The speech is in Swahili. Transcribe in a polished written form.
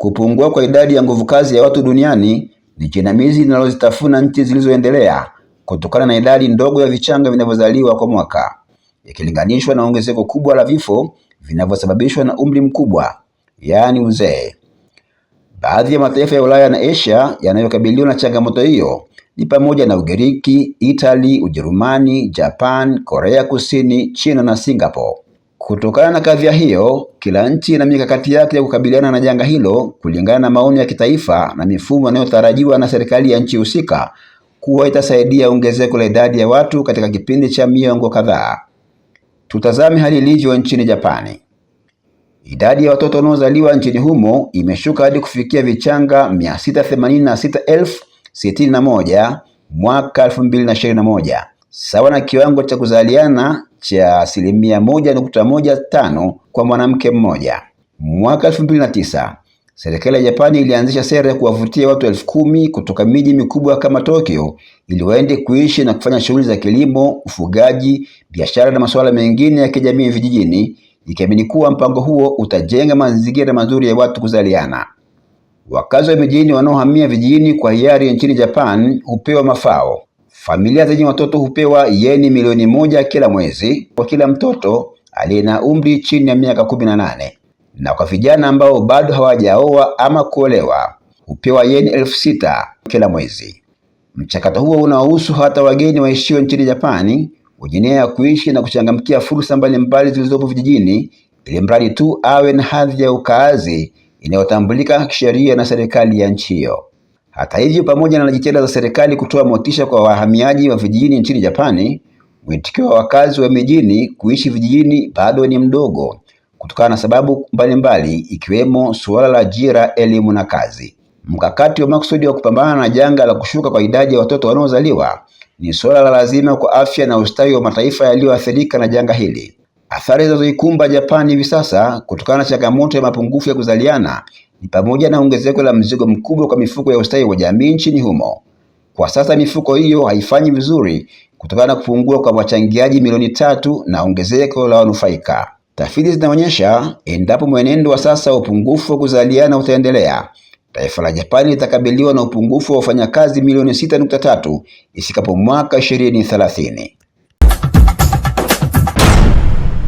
Kupungua kwa idadi ya nguvu kazi ya watu duniani ni jinamizi linalozitafuna nchi zilizoendelea kutokana na idadi ndogo ya vichanga vinavyozaliwa kwa mwaka, ikilinganishwa na ongezeko kubwa la vifo vinavyosababishwa na umri mkubwa, yaani uzee. Baadhi ya mataifa ya Ulaya na Asia yanayokabiliwa na changamoto hiyo ni pamoja na Ugiriki, Italy, Ujerumani, Japan, Korea Kusini, China na Singapore. Kutokana na kadhia hiyo, kila nchi ina mikakati yake ya kukabiliana na janga hilo kulingana na maoni ya kitaifa na mifumo inayotarajiwa na serikali ya nchi husika kuwa itasaidia ongezeko la idadi ya watu katika kipindi cha miongo kadhaa. Tutazame hali ilivyo nchini Japani. Idadi ya watoto wanaozaliwa nchini humo imeshuka hadi kufikia vichanga 686,061 mwaka 2021, sawa na kiwango cha kuzaliana cha 1.15 kwa mwanamke mmoja. Mwaka 2009, serikali ya Japani ilianzisha sera ya kuwavutia watu 10,000 kutoka miji mikubwa kama Tokyo ili waende kuishi na kufanya shughuli za kilimo, ufugaji, biashara na masuala mengine ya kijamii vijijini, ikiamini kuwa mpango huo utajenga mazingira mazuri ya watu kuzaliana. Wakazi wa mijini wanaohamia vijijini kwa hiari nchini Japan hupewa mafao. Familia zenye watoto hupewa yeni milioni 1 kila mwezi kwa kila mtoto aliye na umri chini ya miaka 18, na kwa vijana ambao bado hawajaoa ama kuolewa hupewa yeni 6,000 kila mwezi. Mchakato huo unahusu hata wageni waishio nchini Japani wenye nia ya kuishi na kuchangamkia fursa mbalimbali zilizopo vijijini, ili mradi tu awe na hadhi ya ukaazi inayotambulika kisheria na serikali ya nchi hiyo. Hata hivyo, pamoja na jitihada za serikali kutoa motisha kwa wahamiaji wa vijijini nchini Japani, mwitikio wa wakazi wa mijini kuishi vijijini bado ni mdogo kutokana na sababu mbalimbali, ikiwemo suala la ajira, elimu na kazi. Mkakati wa makusudi wa kupambana na janga la kushuka kwa idadi ya watoto wanaozaliwa ni suala la lazima kwa afya na ustawi wa mataifa yaliyoathirika na janga hili. Athari zinazoikumba Japani hivi sasa kutokana na changamoto ya mapungufu ya kuzaliana ni pamoja na ongezeko la mzigo mkubwa kwa mifuko ya ustawi wa jamii nchini humo. Kwa sasa mifuko hiyo haifanyi vizuri kutokana na kupungua kwa wachangiaji milioni 3 na ongezeko la wanufaika. Tafiti zinaonyesha endapo mwenendo wa sasa wa upungufu wa kuzaliana utaendelea, taifa la Japani litakabiliwa na upungufu wa wafanyakazi milioni 6.3 ifikapo mwaka 2030.